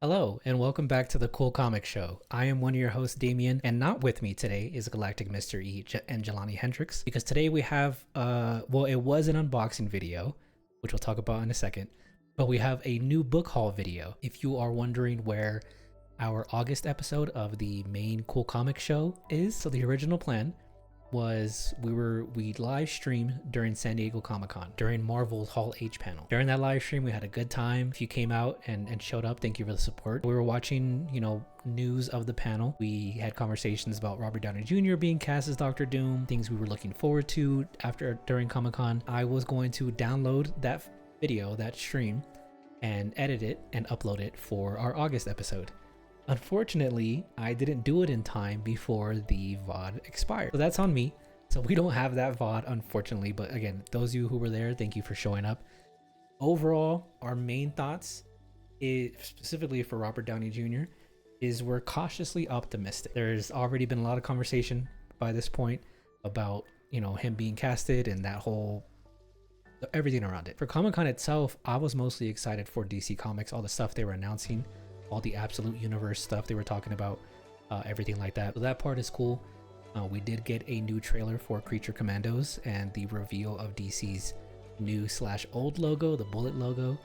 Hello, and welcome back to the Cool Comic Show. I am one of your hosts, Damian, and not with me today is Galactic Mr. E and Jelani Hendricks, because today we have, it was an unboxing video, which we'll talk about in a second, but we have a new book haul video. If you are wondering where our August episode of the main Cool Comic Show is, so the original plan was we live streamed during San Diego Comic-Con during Marvel's Hall H panel. During that live stream, we had a good time. If you came out and showed up, thank you for the support. We were watching, news of the panel. We had conversations about Robert Downey Jr. being cast as Doctor Doom, things we were looking forward to during Comic-Con. I was going to download that video, that stream, and edit it and upload it for our August episode. Unfortunately, I didn't do it in time before the VOD expired. So that's on me. So we don't have that VOD, unfortunately. But again, those of you who were there, thank you for showing up. Overall, our main thoughts, specifically for Robert Downey Jr., is we're cautiously optimistic. There's already been a lot of conversation by this point about, him being casted and that whole everything around it. For Comic-Con itself, I was mostly excited for DC Comics, all the stuff they were announcing, all the Absolute Universe stuff they were talking about, everything like that. So that part is cool. We did get a new trailer for Creature Commandos and the reveal of DC's new/old logo, the bullet logo.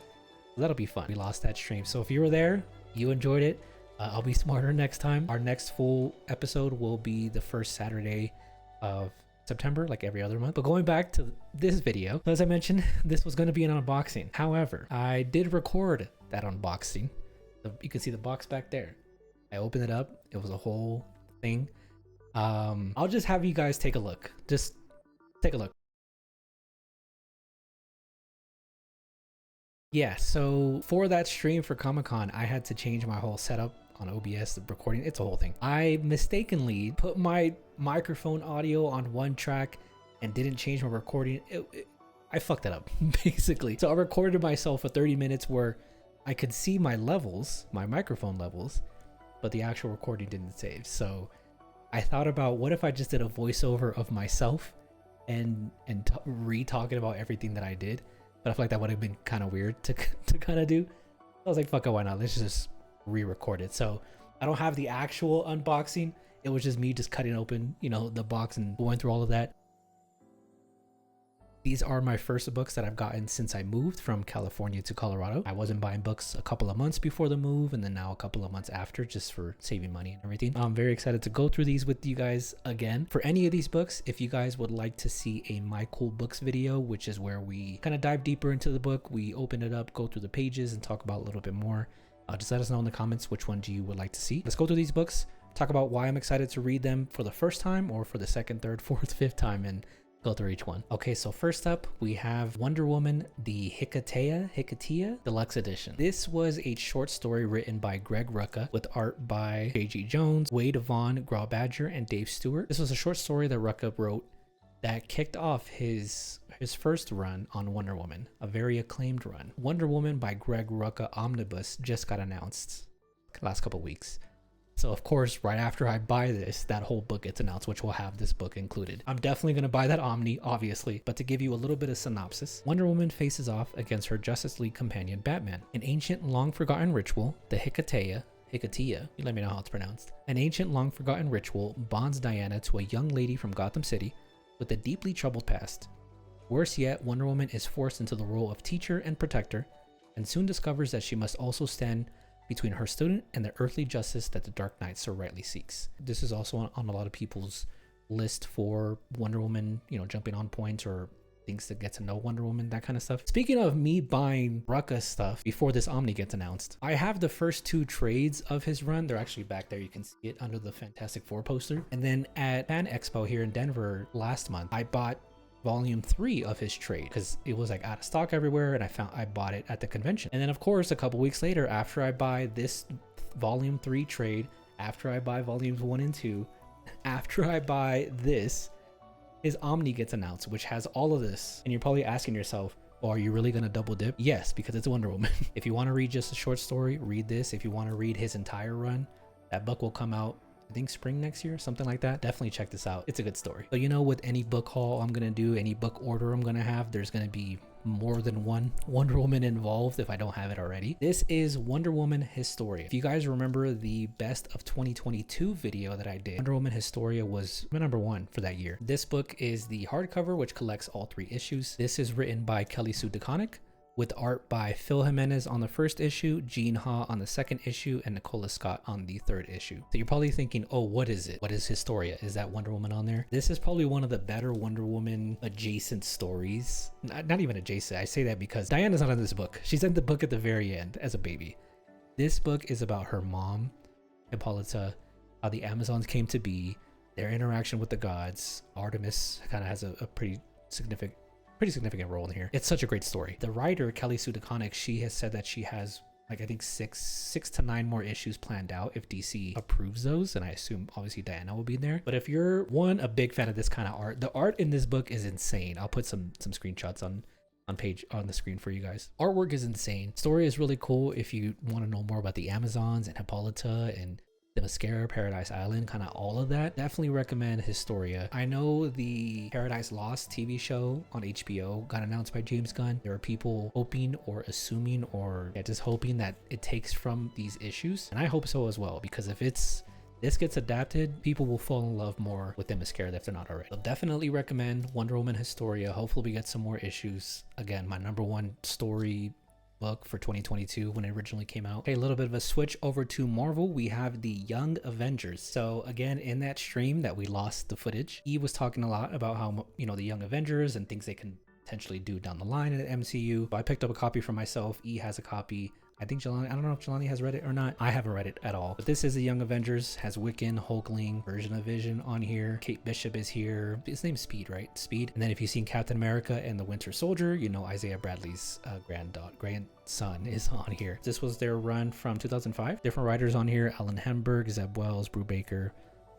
That'll be fun. We lost that stream. So if you were there, you enjoyed it. I'll be smarter next time. Our next full episode will be the first Saturday of September, like every other month. But going back to this video, as I mentioned, this was going to be an unboxing. However, I did record that unboxing. You can see the box back there. I opened it up. It was a whole thing. I'll just have you guys take a look. Just take a look. Yeah, so for that stream for Comic-Con, I had to change my whole setup on OBS, the recording. It's a whole thing. I mistakenly put my microphone audio on one track and didn't change my recording. I fucked it up, basically. So I recorded myself for 30 minutes where I could see my levels, my microphone levels, but the actual recording didn't save. So I thought about, what if I just did a voiceover of myself and re-talking about everything that I did? But I feel like that would have been kind of weird to kind of do. I was like, fuck it, why not? Let's just re-record it. So I don't have the actual unboxing. It was just me just cutting open, the box and going through all of that. These are my first books that I've gotten since I moved from California to Colorado. I wasn't buying books a couple of months before the move, and then now a couple of months after, just for saving money and everything. I'm very excited to go through these with you guys again. For any of these books, if you guys would like to see a My Cool Books video, which is where we kind of dive deeper into the book, we open it up, go through the pages, and talk about a little bit more. Just let us know in the comments which one you would like to see. Let's go through these books, talk about why I'm excited to read them for the first time or for the second, third, fourth, fifth time, and go through each one. Okay, so first up, we have Wonder Woman, the Hiketeia Deluxe Edition. This was a short story written by Greg Rucka with art by J.G. Jones, Wade Vaughn, Graw Badger, and Dave Stewart. This was a short story that Rucka wrote that kicked off his first run on Wonder Woman, a very acclaimed run. Wonder Woman by Greg Rucka Omnibus just got announced last couple weeks. So of course, right after I buy this, that whole book gets announced, which will have this book included. I'm definitely going to buy that Omni, obviously, but to give you a little bit of synopsis, Wonder Woman faces off against her Justice League companion Batman. An ancient, long-forgotten ritual, the Hiketeia, you let me know how it's pronounced. An ancient, long-forgotten ritual bonds Diana to a young lady from Gotham City with a deeply troubled past. Worse yet, Wonder Woman is forced into the role of teacher and protector, and soon discovers that she must also stand between her student and the earthly justice that the Dark Knight so rightly seeks. This is also on a lot of people's list for Wonder Woman, jumping on points or things to get to know Wonder Woman, that kind of stuff. Speaking of me buying Rucka stuff before this Omni gets announced, I have the first two trades of his run. They're actually back there. You can see it under the Fantastic Four poster. And then at Fan Expo here in Denver last month, I bought volume 3 of his trade because it was like out of stock everywhere, and I bought it at the convention. And then of course, a couple weeks later, after I buy this volume 3 trade, after I buy volumes 1 and 2, after I buy this, his Omni gets announced, which has all of this. And you're probably asking yourself, well, are you really gonna double dip? Yes, because it's Wonder Woman. If you want to read just a short story, read this. If you want to read his entire run, that book will come out, I think spring next year, something like that. Definitely check this out. It's a good story. But with any book haul I'm gonna do, any book order I'm gonna have, there's gonna be more than one Wonder Woman involved if I don't have it already. This is Wonder Woman Historia. If you guys remember the best of 2022 video that I did, Wonder Woman Historia was my number one for that year. This book is the hardcover, which collects all 3 issues. This is written by Kelly Sue DeConnick, with art by Phil Jimenez on the first issue, Jean Ha on the second issue, and Nicola Scott on the third issue. So you're probably thinking, oh, what is it? What is Historia? Is that Wonder Woman on there? This is probably one of the better Wonder Woman adjacent stories. Not even adjacent. I say that because Diana's not in this book. She's in the book at the very end as a baby. This book is about her mom, Hippolyta, how the Amazons came to be, their interaction with the gods. Artemis kind of has a pretty significant role in here. It's such a great story. The writer, Kelly Sue DeConnick, she has said that she has like, I think six to 9 more issues planned out if DC approves those, and I assume obviously Diana will be there. But if you're a big fan of this kind of art, the art in this book is insane. I'll put some screenshots on the screen for you guys. Artwork is insane. Story is really cool if you want to know more about the Amazons and Hippolyta and the Mascara, Paradise Island, kind of all of that. Definitely recommend Historia. I know the Paradise Lost TV show on HBO got announced by James Gunn. There are people hoping or assuming or just hoping that it takes from these issues, and I hope so as well, because if this gets adapted, people will fall in love more with the Mascara if they're not already. So definitely recommend Wonder Woman Historia. Hopefully we get some more issues. Again, my number one story book for 2022 when it originally came out. Okay, a little bit of a switch over to Marvel. We have the Young Avengers. So again, in that stream that we lost the footage, he was talking a lot about how, the Young Avengers and things they can potentially do down the line in the MCU. So I picked up a copy for myself. E has a copy. I think Jelani, I don't know if Jelani has read it or not. I haven't read it at all. But this is the Young Avengers. Has Wiccan, Hulkling, version of Vision on here. Kate Bishop is here. His name's Speed, right? Speed. And then if you've seen Captain America and the Winter Soldier, Isaiah Bradley's grandson is on here. This was their run from 2005. Different writers on here. Alan Hemberg, Zeb Wells, Brubaker.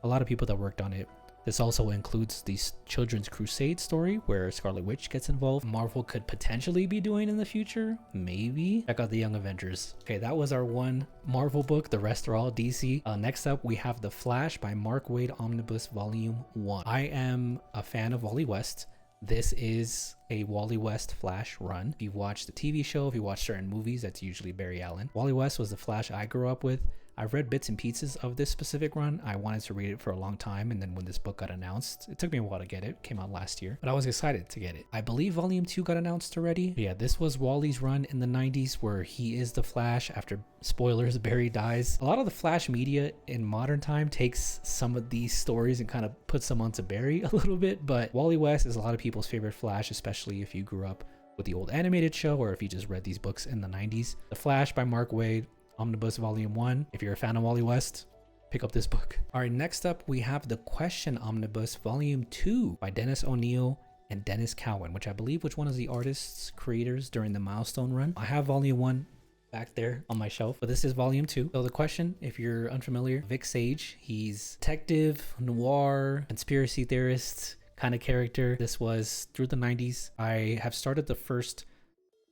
A lot of people that worked on it. This also includes the Children's Crusade story where Scarlet Witch gets involved. Marvel could potentially be doing in the future, maybe. Check out the Young Avengers. Okay, that was our one Marvel book. The rest are all DC. Next up, we have The Flash by Mark Waid Omnibus Volume 1. I am a fan of Wally West. This is a Wally West Flash run. If you watch the TV show, if you watch certain movies, that's usually Barry Allen. Wally West was the Flash I grew up with. I've read bits and pieces of this specific run. I wanted to read it for a long time, and then when this book got announced, it took me a while to get it. It came out last year, but I was excited to get it. I believe Volume 2 got announced already. But yeah, this was Wally's run in the 90s where he is the Flash after, spoilers, Barry dies. A lot of the Flash media in modern time takes some of these stories and kind of puts them onto Barry a little bit, but Wally West is a lot of people's favorite Flash, especially if you grew up with the old animated show or if you just read these books in the 90s. The Flash by Mark Waid, Omnibus Volume 1. If you're a fan of Wally West, pick up this book. All right, next up we have The Question Omnibus Volume 2 by Dennis O'Neil and Dennis Cowan, which I believe one of the artists creators during the Milestone run. I have Volume 1 back there on my shelf, but this is Volume 2. So The Question, if you're unfamiliar, Vic Sage, he's detective, noir, conspiracy theorist kind of character. This was through the 90s. I have started the first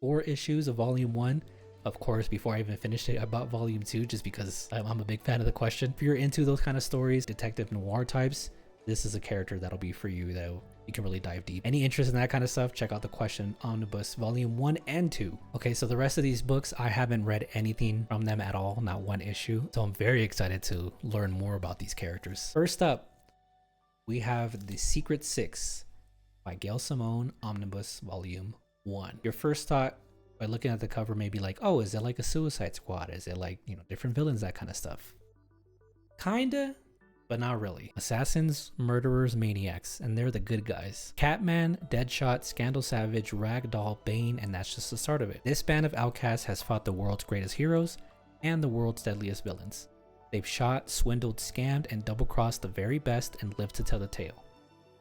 4 issues of Volume 1. Of course, before I even finished it, I bought Volume 2 just because I'm a big fan of The Question. If you're into those kind of stories, detective noir types, this is a character that'll be for you, though. You can really dive deep. Any interest in that kind of stuff, check out The Question Omnibus Volume 1 and 2. Okay, so the rest of these books, I haven't read anything from them at all, not one issue. So I'm very excited to learn more about these characters. First up, we have The Secret Six by Gail Simone Omnibus Volume 1. Your first thought by looking at the cover may be like, oh, is it like a Suicide Squad? Is it like, different villains, that kind of stuff? Kinda, but not really. Assassins, murderers, maniacs, and they're the good guys. Catman, Deadshot, Scandal Savage, Ragdoll, Bane, and that's just the start of it. This band of outcasts has fought the world's greatest heroes and the world's deadliest villains. They've shot, swindled, scammed, and double-crossed the very best and lived to tell the tale.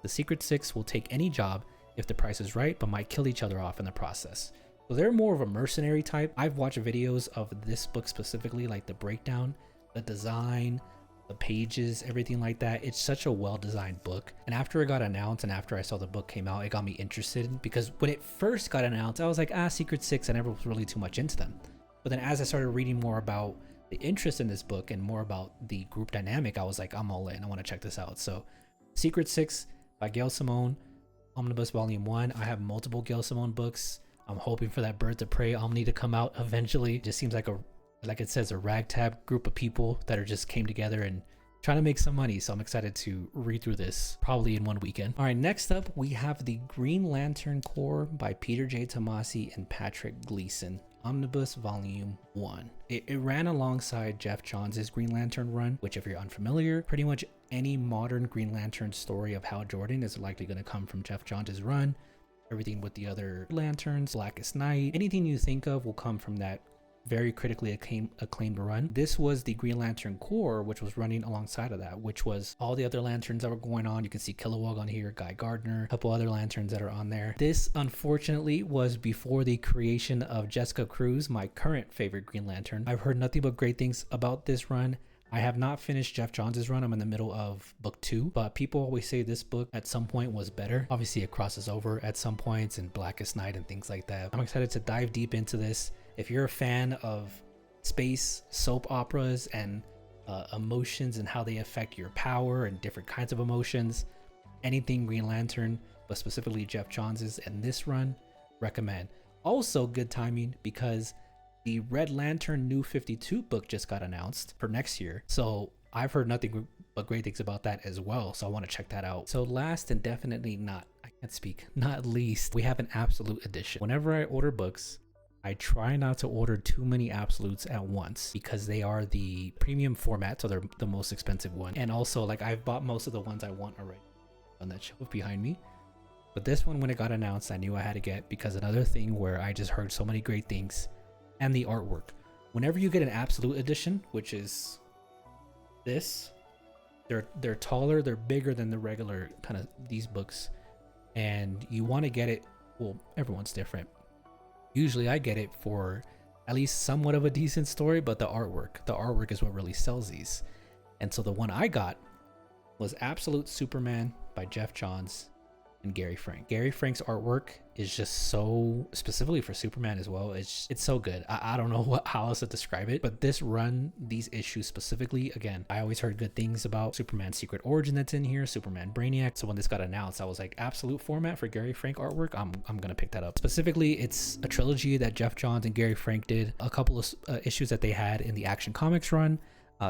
The Secret Six will take any job if the price is right, but might kill each other off in the process. So they're more of a mercenary type. I've watched videos of this book specifically, like the breakdown, the design, the pages, everything like that. It's such a well-designed book. And after it got announced and after I saw the book came out, it got me interested because when it first got announced, I was like, Secret Six. I never was really too much into them. But then as I started reading more about the interest in this book and more about the group dynamic, I was like, I'm all in. I want to check this out. So Secret Six by Gail Simone, Omnibus Volume 1. I have multiple Gail Simone books. I'm hoping for that Birds of Prey Omni to come out eventually. It just seems like like it says, a ragtag group of people that are just came together and trying to make some money. So I'm excited to read through this probably in one weekend. All right, next up we have the Green Lantern Corps by Peter J. Tomasi and Patrick Gleason. Omnibus Volume 1. It ran alongside Jeff Johns' Green Lantern run, which if you're unfamiliar, pretty much any modern Green Lantern story of Hal Jordan is likely going to come from Jeff Johns' run. Everything with the other Lanterns, Blackest Night, anything you think of will come from that very critically acclaimed run. This was the Green Lantern Corps, which was running alongside of that, which was all the other lanterns that were going on. You can see Kilowog on here, Guy Gardner, a couple other lanterns that are on there. This unfortunately was before the creation of Jessica Cruz, my current favorite Green Lantern. I've heard nothing but great things about this run. I have not finished Jeff Johns' run. I'm in the middle of book 2, but people always say this book at some point was better. Obviously it crosses over at some points in Blackest Night and things like that. I'm excited to dive deep into this. If you're a fan of space soap operas and emotions and how they affect your power and different kinds of emotions, anything Green Lantern, but specifically Jeff Johns' and this run, recommend. Also good timing because the Red Lantern New 52 book just got announced for next year. So I've heard nothing but great things about that as well. So I want to check that out. So last and definitely not least, we have an Absolute Edition. Whenever I order books, I try not to order too many absolutes at once because they are the premium format, so they're the most expensive one. And also, like, I've bought most of the ones I want already on that shelf behind me. But this one, when it got announced, I knew I had to get, because another thing where I just heard so many great things, and the artwork. Whenever you get an Absolute Edition, which is this, they're taller, they're bigger than the regular kind of these books, and you want to get it. Well, everyone's different. Usually I get it for at least somewhat of a decent story, but the artwork is what really sells these. And so the one I got was Absolute Superman by Jeff Johns and Gary Frank. Gary Frank's artwork is just so, specifically for Superman as well, it's so good. I don't know how else to describe it, but this run, these issues specifically, again, I always heard good things about Superman's Secret Origin that's in here, Superman Brainiac. So when this got announced, I was like, absolute format for Gary Frank artwork, I'm gonna pick that up. Specifically, it's a trilogy that Jeff Johns and Gary Frank did, a couple of issues that they had in the Action Comics run,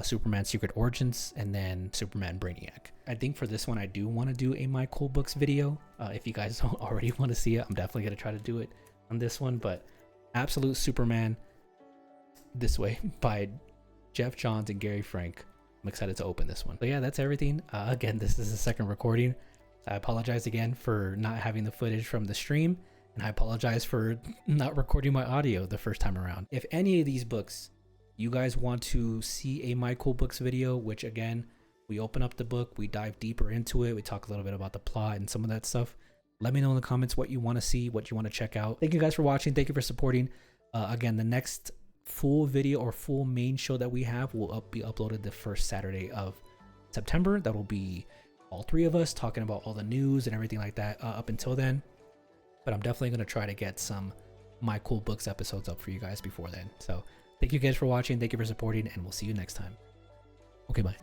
Superman Secret Origins, and then Superman Brainiac. I think for this one, I do want to do a My Cool Books video. If you guys don't already want to see it, I'm definitely going to try to do it on this one. But Absolute Superman this way by Jeff Johns and Gary Frank. I'm excited to open this one. So yeah, that's everything. Again, this is the second recording. I apologize again for not having the footage from the stream, and I apologize for not recording my audio the first time around. If any of these books you guys want to see a My Cool Books video, which again, we open up the book, we dive deeper into it, we talk a little bit about the plot and some of that stuff, let me know in the comments what you want to see, what you want to check out. Thank you guys for watching. Thank you for supporting. Again, the next full video or full main show that we have will be uploaded the first Saturday of September. That will be all three of us talking about all the news and everything like that up until then. But I'm definitely going to try to get some My Cool Books episodes up for you guys before then. So thank you guys for watching. Thank you for supporting, and we'll see you next time. Okay, bye.